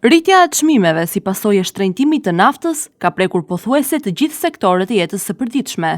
Rritja e çmimeve si pasojë e shtrenjtimit të naftës ka prekur pothuajse të gjithë sektorët e jetës së përditshme.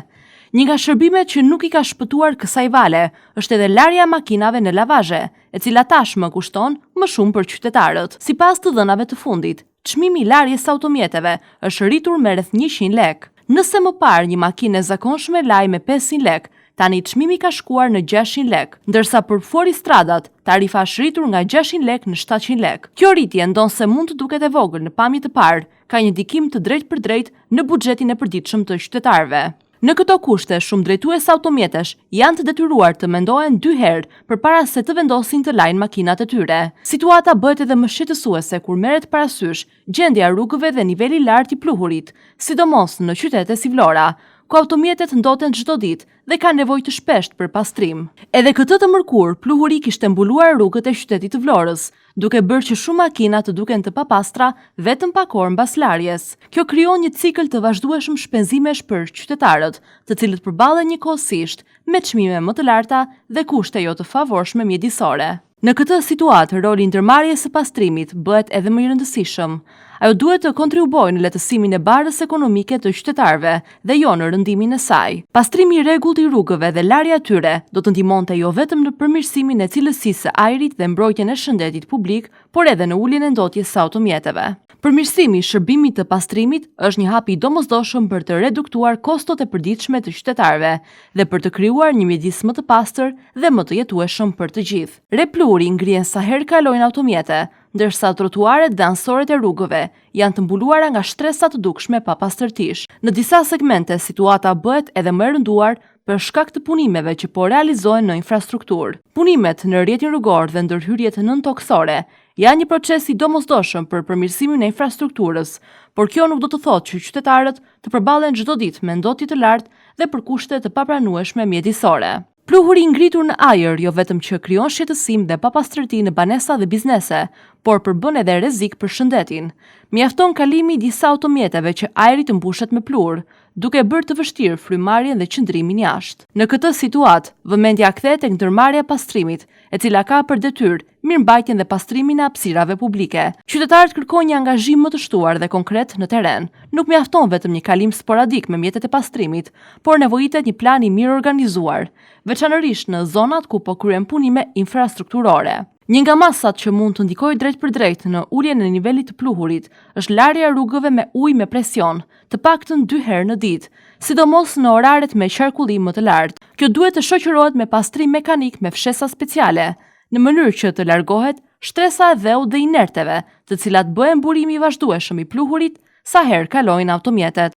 Një nga shërbimet që nuk I ka shpëtuar kësaj vale është edhe larja e makinave në lavazhe, e cila tashmë kushton më shumë për qytetarët. Sipas të dhënave të fundit, çmimi I larjes së automjeteve është rritur me rreth 100 lek. Nëse më parë një makinë e zakonshme laj me 500 lek, tani çmimi ka shkuar në 600 lek, ndërsa për fuoristradat, tarifa është rritur nga 600 lek në 700 lek. Kjo rritje ndonse mund të duket e vogël në pamje të parë, ka një ndikim të drejtë për drejtë në buxhetin e përditshëm të qytetarëve. Në këto kushte, shumë drejtues automjetesh janë të detyruar të mendohen 2 herë përpara se të vendosin të lajnë makinat e tyre. Situata bëhet edhe më shqetësuese kur merret parasysh gjendja e rrugëve dhe niveli I lartë I pluhurit, sidomos në qytete si Vlora, ku automjetet ndoten çdo ditë dhe kanë nevojë të shpeshtë për pastrim. Edhe këtë të mërkur, pluhuri kishte mbuluar rrugët e qytetit të Vlorës, duke bërë që shumë makina të duken të papastra vetëm pak orë mbas larjes. Kjo krijon një cikël të vazhdueshëm shpenzimesh për qytetarët, të cilët përballen njëkohësisht me çmime më të larta dhe kushte jo të favorshme mjedisore. Në këtë situatë, roli I ndërmarrjes së pastrimit bëhet edhe më I rëndësishëm. Ajo duhet të kontribuojë në lehtësimin e barës ekonomike të qytetarëve dhe jo në rëndimin e saj. Pastrimi I rregullt I rrugëve dhe larja e tyre do të ndihmonte jo vetëm në përmirësimin e cilësisë së ajrit dhe mbrojtjen e shëndetit publik, por edhe në uljen e ndotjes së automjeteve. Përmirësimi I shërbimit të pastrimit është një hap I domosdoshëm për të reduktuar kostot e përditshme të qytetarëve dhe për të krijuar një mjedis më të pastër dhe më të jetueshëm për të gjithë. Repluhuri ngrihen sa herë kalojnë automjete, ndërsa trotuaret dhe ansoret e rrugëve janë të mbuluara nga shtresa të dukshme papastërtish. Në disa segmente situata bëhet edhe më e rënduar për shkak të punimeve që po realizohen në infrastrukturë. Punimet në rrjetin rrugor dhe ndërhyrjet nëntoksore janë një proces I domosdoshëm për përmirësimin e infrastrukturës, por kjo nuk do të thotë që qytetarët të përballen çdo ditë me ndotje të lartë dhe për kushte të papranueshme mjedisore. Pluhuri I ngritur në ajër jo vetëm që krijon shqetësim dhe papastërti në banesa dhe biznese, por përbën edhe rrezik për shëndetin. Mjafton kalimi I disa automjeteve që ajri të mbushet me pluhur, duke bërë të vështirë frymarrjen dhe qëndrimin jashtë. Në këtë situatë, vëmendja kthehet tek ndërmarrja e pastrimit, e cila ka për detyrë mirëmbajtjen dhe pastrimin e hapësirave publike. Qytetarët kërkojnë një angazhim më të shtuar dhe konkret në terren. Nuk mjafton vetëm një kalim sporadik me mjetet e pastrimit, por nevojitet një plan I mirë organizuar, veçanërisht në zonat ku po kryhen punime infrastrukturore. Një nga masat që mund të ndikojë drejt për drejt në uljen e nivelit të pluhurit është larja e rrugëve me ujë me presion, të paktën 2 herë në ditë, sidomos në oraret me qarkullim më të lartë. Kjo duhet të shoqërohet me pastrim mekanik me fshesa speciale, në mënyrë që të largohet shtresa e dheut dhe inerteve, të cilat bëhen burimi I vazhdueshëm I pluhurit sa herë kalojnë automjetet.